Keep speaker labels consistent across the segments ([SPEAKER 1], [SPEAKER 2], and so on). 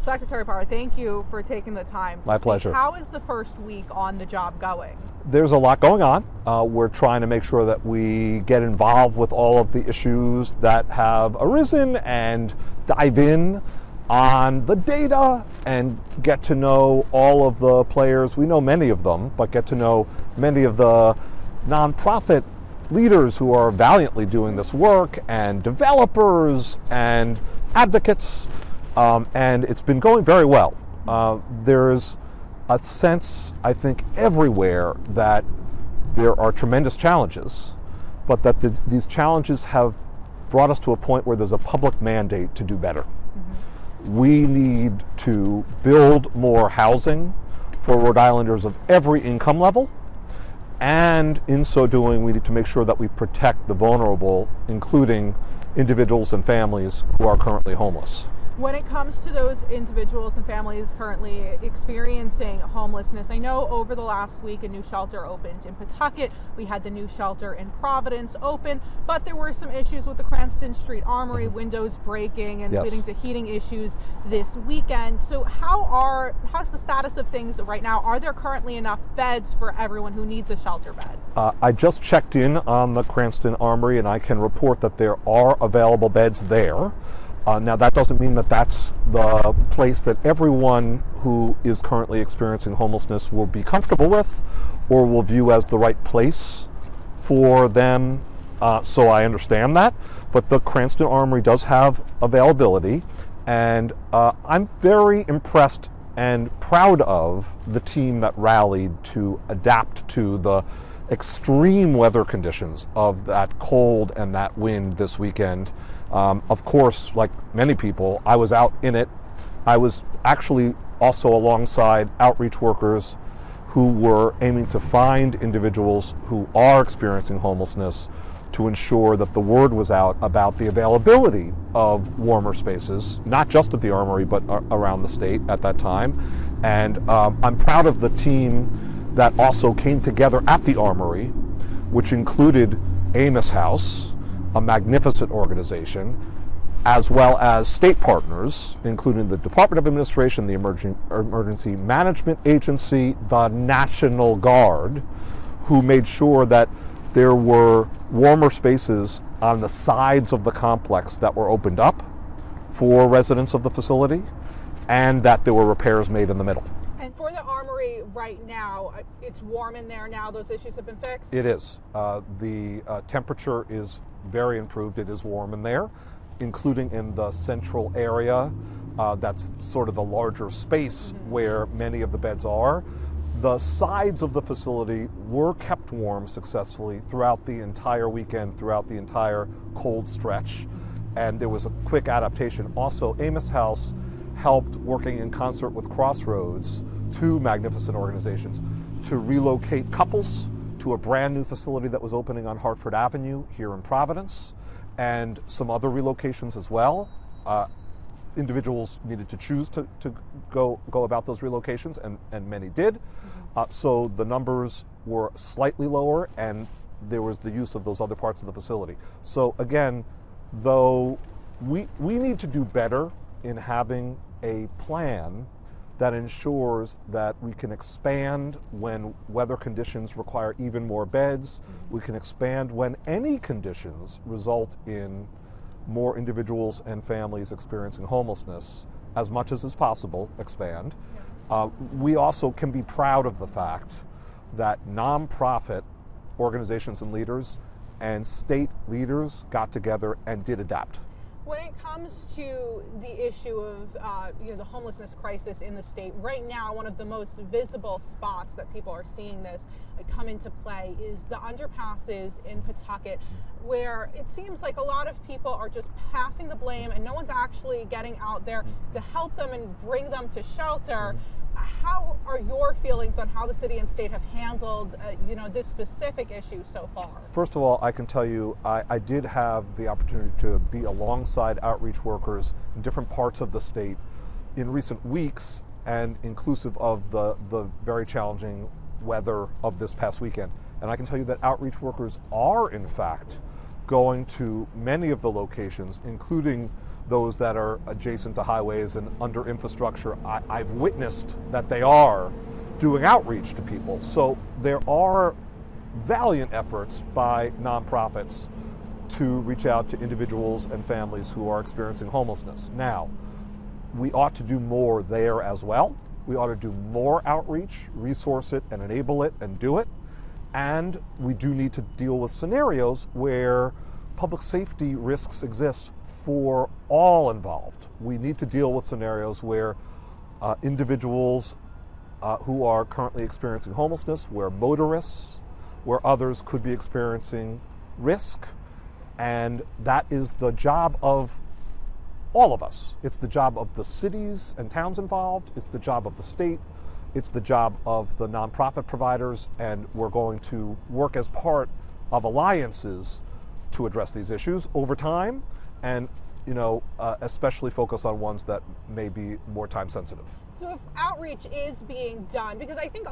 [SPEAKER 1] Secretary Pryor, thank you for taking the time to
[SPEAKER 2] My
[SPEAKER 1] speak.
[SPEAKER 2] pleasure.
[SPEAKER 1] How is the first week on the job going?
[SPEAKER 2] There's a lot going on. We're trying to make sure that we get involved with all of the issues that have arisen and dive in on the data and get to know all of the players. We know many of them, but get to know many of the nonprofit leaders who are valiantly doing this work, and developers and advocates, and it's been going very well. There's a sense, I think, everywhere that there are tremendous challenges, but that these challenges have brought us to a point where there's a public mandate to do better. We need to build more housing for Rhode Islanders of every income level, and in so doing, we need to make sure that we protect the vulnerable, including individuals and families who are currently homeless.
[SPEAKER 1] When it comes to those individuals and families currently experiencing homelessness, I know over the last week a new shelter opened in Pawtucket. We had the new shelter in Providence open, but there were some issues with the Cranston Street Armory, windows breaking and leading to heating issues this weekend. So how's the status of things right now? Are there currently enough beds for everyone who needs a shelter bed?
[SPEAKER 2] I just checked in on the Cranston Armory, and I can report that there are available beds there. Now, that doesn't mean that that's the place that everyone who is currently experiencing homelessness will be comfortable with or will view as the right place for them. So I understand that. But the Cranston Armory does have availability, and I'm very impressed and proud of the team that rallied to adapt to the extreme weather conditions of that cold and that wind this weekend. Of course, like many people, I was out in it. I was actually also alongside outreach workers who were aiming to find individuals who are experiencing homelessness to ensure that the word was out about the availability of warmer spaces, not just at the Armory, but around the state at that time. And I'm proud of the team that also came together at the Armory, which included Amos House, a magnificent organization, as well as state partners, including the Department of Administration, the Emergency Management Agency, the National Guard, who made sure that there were warmer spaces on the sides of the complex that were opened up for residents of the facility, and that there were repairs made in the middle.
[SPEAKER 1] And for the Armory right now, it's warm in there now, those issues have been fixed?
[SPEAKER 2] It is. The temperature is very improved. It is warm in there, including in the central area. That's sort of the larger space where many of the beds are. The sides of the facility were kept warm successfully throughout the entire weekend, throughout the entire cold stretch, and there was a quick adaptation. Also, Amos House helped, working in concert with Crossroads, two magnificent organizations, to relocate couples to a brand new facility that was opening on Hartford Avenue here in Providence, and some other relocations as well. Individuals needed to choose to go about those relocations, and many did. So the numbers were slightly lower, and there was the use of those other parts of the facility. So again, though we need to do better in having a plan that ensures that we can expand when weather conditions require even more beds. We can expand when any conditions result in more individuals and families experiencing homelessness. As much as is possible, expand. We also can be proud of the fact that nonprofit organizations and leaders and state leaders got together and did adapt.
[SPEAKER 1] When it comes to the issue of the homelessness crisis in the state, right now one of the most visible spots that people are seeing this come into play is the underpasses in Pawtucket, where it seems like a lot of people are just passing the blame and no one's actually getting out there to help them and bring them to shelter. How are your feelings on how the city and state have handled this specific issue so far?
[SPEAKER 2] First of all, I can tell you I did have the opportunity to be alongside outreach workers in different parts of the state in recent weeks, and inclusive of the very challenging weather of this past weekend. And I can tell you that outreach workers are in fact going to many of the locations, including those that are adjacent to highways and under infrastructure, I've witnessed that they are doing outreach to people. So there are valiant efforts by nonprofits to reach out to individuals and families who are experiencing homelessness. Now, we ought to do more there as well. We ought to do more outreach, resource it and enable it and do it. And we do need to deal with scenarios where public safety risks exist for all involved. We need to deal with scenarios where individuals who are currently experiencing homelessness, where motorists, where others could be experiencing risk. And that is the job of all of us. It's the job of the cities and towns involved. It's the job of the state. It's the job of the nonprofit providers. And we're going to work as part of alliances to address these issues over time, and especially focus on ones that may be more time sensitive.
[SPEAKER 1] So if outreach is being done, because I think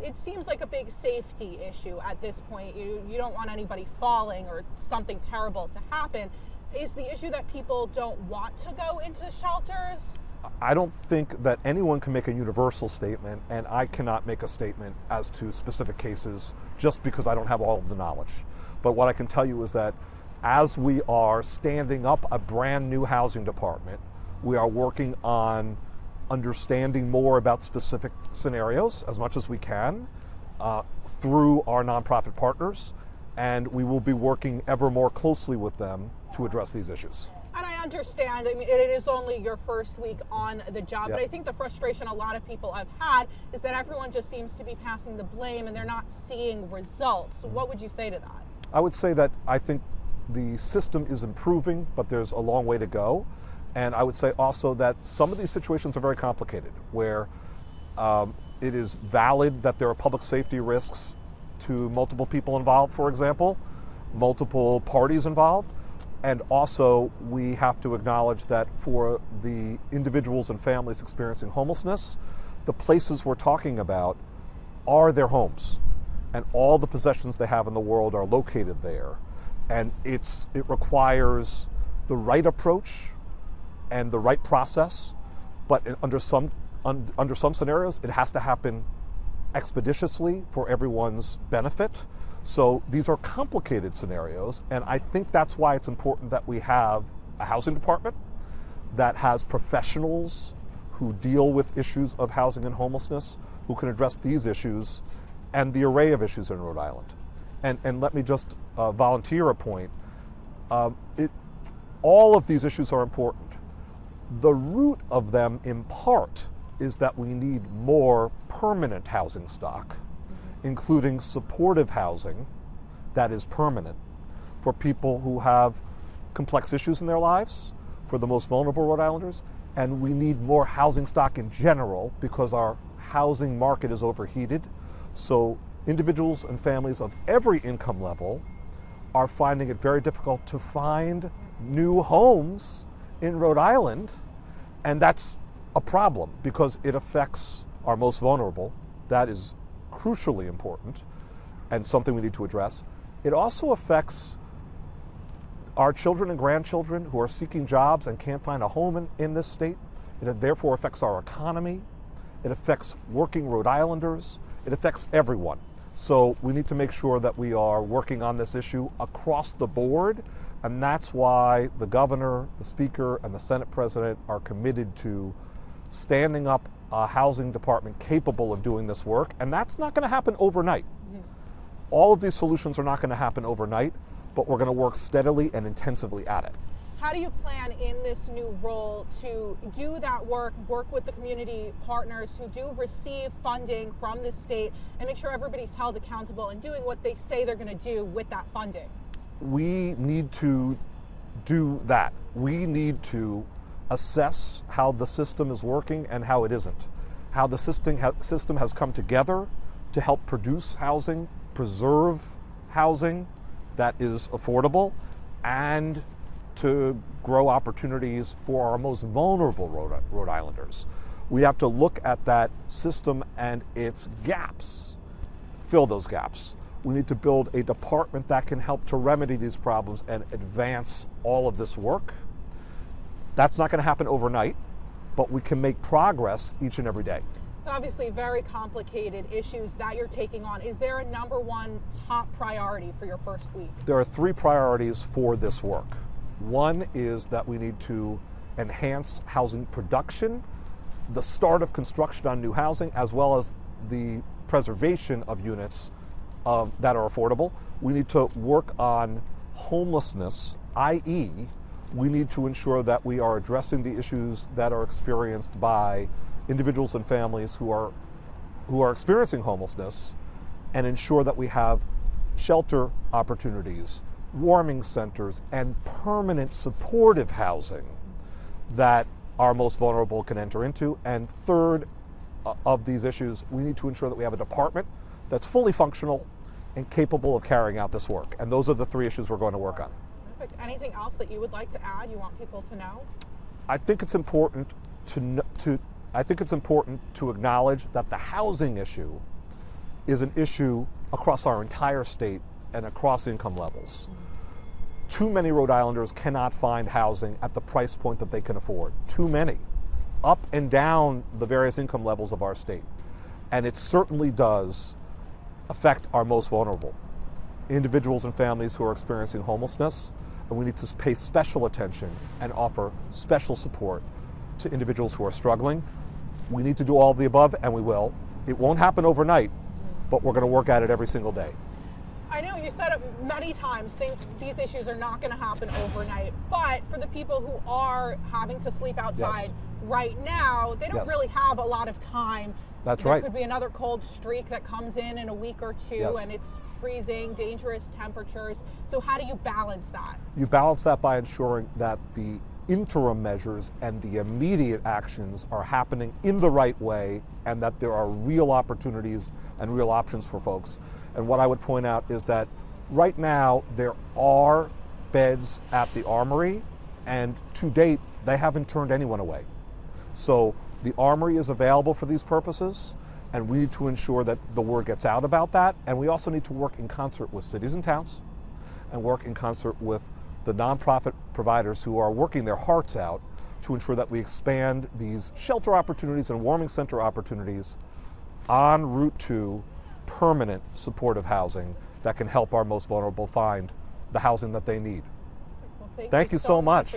[SPEAKER 1] it seems like a big safety issue at this point. You don't want anybody falling or something terrible to happen. Is the issue that people don't want to go into shelters?
[SPEAKER 2] I don't think that anyone can make a universal statement, and I cannot make a statement as to specific cases just because I don't have all of the knowledge. But what I can tell you is that as we are standing up a brand new housing department, we are working on understanding more about specific scenarios as much as we can through our nonprofit partners, and we will be working ever more closely with them to address these issues.
[SPEAKER 1] And I understand, it is only your first week on the job, But I think the frustration a lot of people have had is that everyone just seems to be passing the blame and they're not seeing results. So what would you say to that? I
[SPEAKER 2] would say that I think the system is improving, but there's a long way to go. And I would say also that some of these situations are very complicated, where it is valid that there are public safety risks to multiple people involved, for example, multiple parties involved. And also, we have to acknowledge that for the individuals and families experiencing homelessness, the places we're talking about are their homes. And all the possessions they have in the world are located there. And it requires the right approach and the right process, but under some scenarios, it has to happen expeditiously for everyone's benefit. So these are complicated scenarios, and I think that's why it's important that we have a housing department that has professionals who deal with issues of housing and homelessness, who can address these issues and the array of issues in Rhode Island. And let me just volunteer a point. All of these issues are important. The root of them, in part, is that we need more permanent housing stock, including supportive housing that is permanent for people who have complex issues in their lives, for the most vulnerable Rhode Islanders, and we need more housing stock in general because our housing market is overheated. So individuals and families of every income level are finding it very difficult to find new homes in Rhode Island, and that's a problem because it affects our most vulnerable. That is crucially important and something we need to address. It also affects our children and grandchildren who are seeking jobs and can't find a home in this state. It therefore affects our economy. It affects working Rhode Islanders. It affects everyone. So we need to make sure that we are working on this issue across the board, and that's why the governor, the speaker, and the Senate president are committed to standing up a housing department capable of doing this work, and that's not going to happen overnight. All of these solutions are not going to happen overnight, but we're going to work steadily and intensively at it.
[SPEAKER 1] How do you plan in this new role to do that work with the community partners who do receive funding from the state, and make sure everybody's held accountable and doing what they say they're going to do with that funding?
[SPEAKER 2] We need to do that. We need to assess how the system is working and how it isn't. How the system has come together to help produce housing, preserve housing that is affordable, and to grow opportunities for our most vulnerable Rhode Islanders. We have to look at that system and its gaps, fill those gaps. We need to build a department that can help to remedy these problems and advance all of this work. That's not going to happen overnight, but we can make progress each and every day.
[SPEAKER 1] It's obviously very complicated issues that you're taking on. Is there a number one top priority for your first week?
[SPEAKER 2] There are 3 priorities for this work. One is that we need to enhance housing production, the start of construction on new housing, as well as the preservation of units that are affordable. We need to work on homelessness, i.e., we need to ensure that we are addressing the issues that are experienced by individuals and families who are experiencing homelessness, and ensure that we have shelter opportunities, warming centers, and permanent supportive housing that our most vulnerable can enter into. And third of these issues, we need to ensure that we have a department that's fully functional and capable of carrying out this work. And those are the 3 issues we're going to work on.
[SPEAKER 1] Perfect. Anything else that you would like to add, you want people to know?
[SPEAKER 2] I think it's important to acknowledge that the housing issue is an issue across our entire state and across income levels. Too many Rhode Islanders cannot find housing at the price point that they can afford. Too many, up and down the various income levels of our state. And it certainly does affect our most vulnerable, individuals and families who are experiencing homelessness. And we need to pay special attention and offer special support to individuals who are struggling. We need to do all of the above, and we will. It won't happen overnight, but we're going to work at it every single day.
[SPEAKER 1] I know you said it many times, think these issues are not going to happen overnight, but for the people who are having to sleep outside right now, they don't really have a lot of time.
[SPEAKER 2] That's right.
[SPEAKER 1] There could be another cold streak that comes in a week or two, and it's freezing, dangerous temperatures. So how do you balance that? You
[SPEAKER 2] balance that by ensuring that the interim measures and the immediate actions are happening in the right way, and that there are real opportunities and real options for folks. And what I would point out is that right now there are beds at the Armory, and to date they haven't turned anyone away. So the Armory is available for these purposes, and we need to ensure that the word gets out about that. And we also need to work in concert with cities and towns, and work in concert with the nonprofit providers who are working their hearts out to ensure that we expand these shelter opportunities and warming center opportunities en route to permanent supportive housing that can help our most vulnerable find the housing that they need.
[SPEAKER 1] Well, thank
[SPEAKER 2] you so much.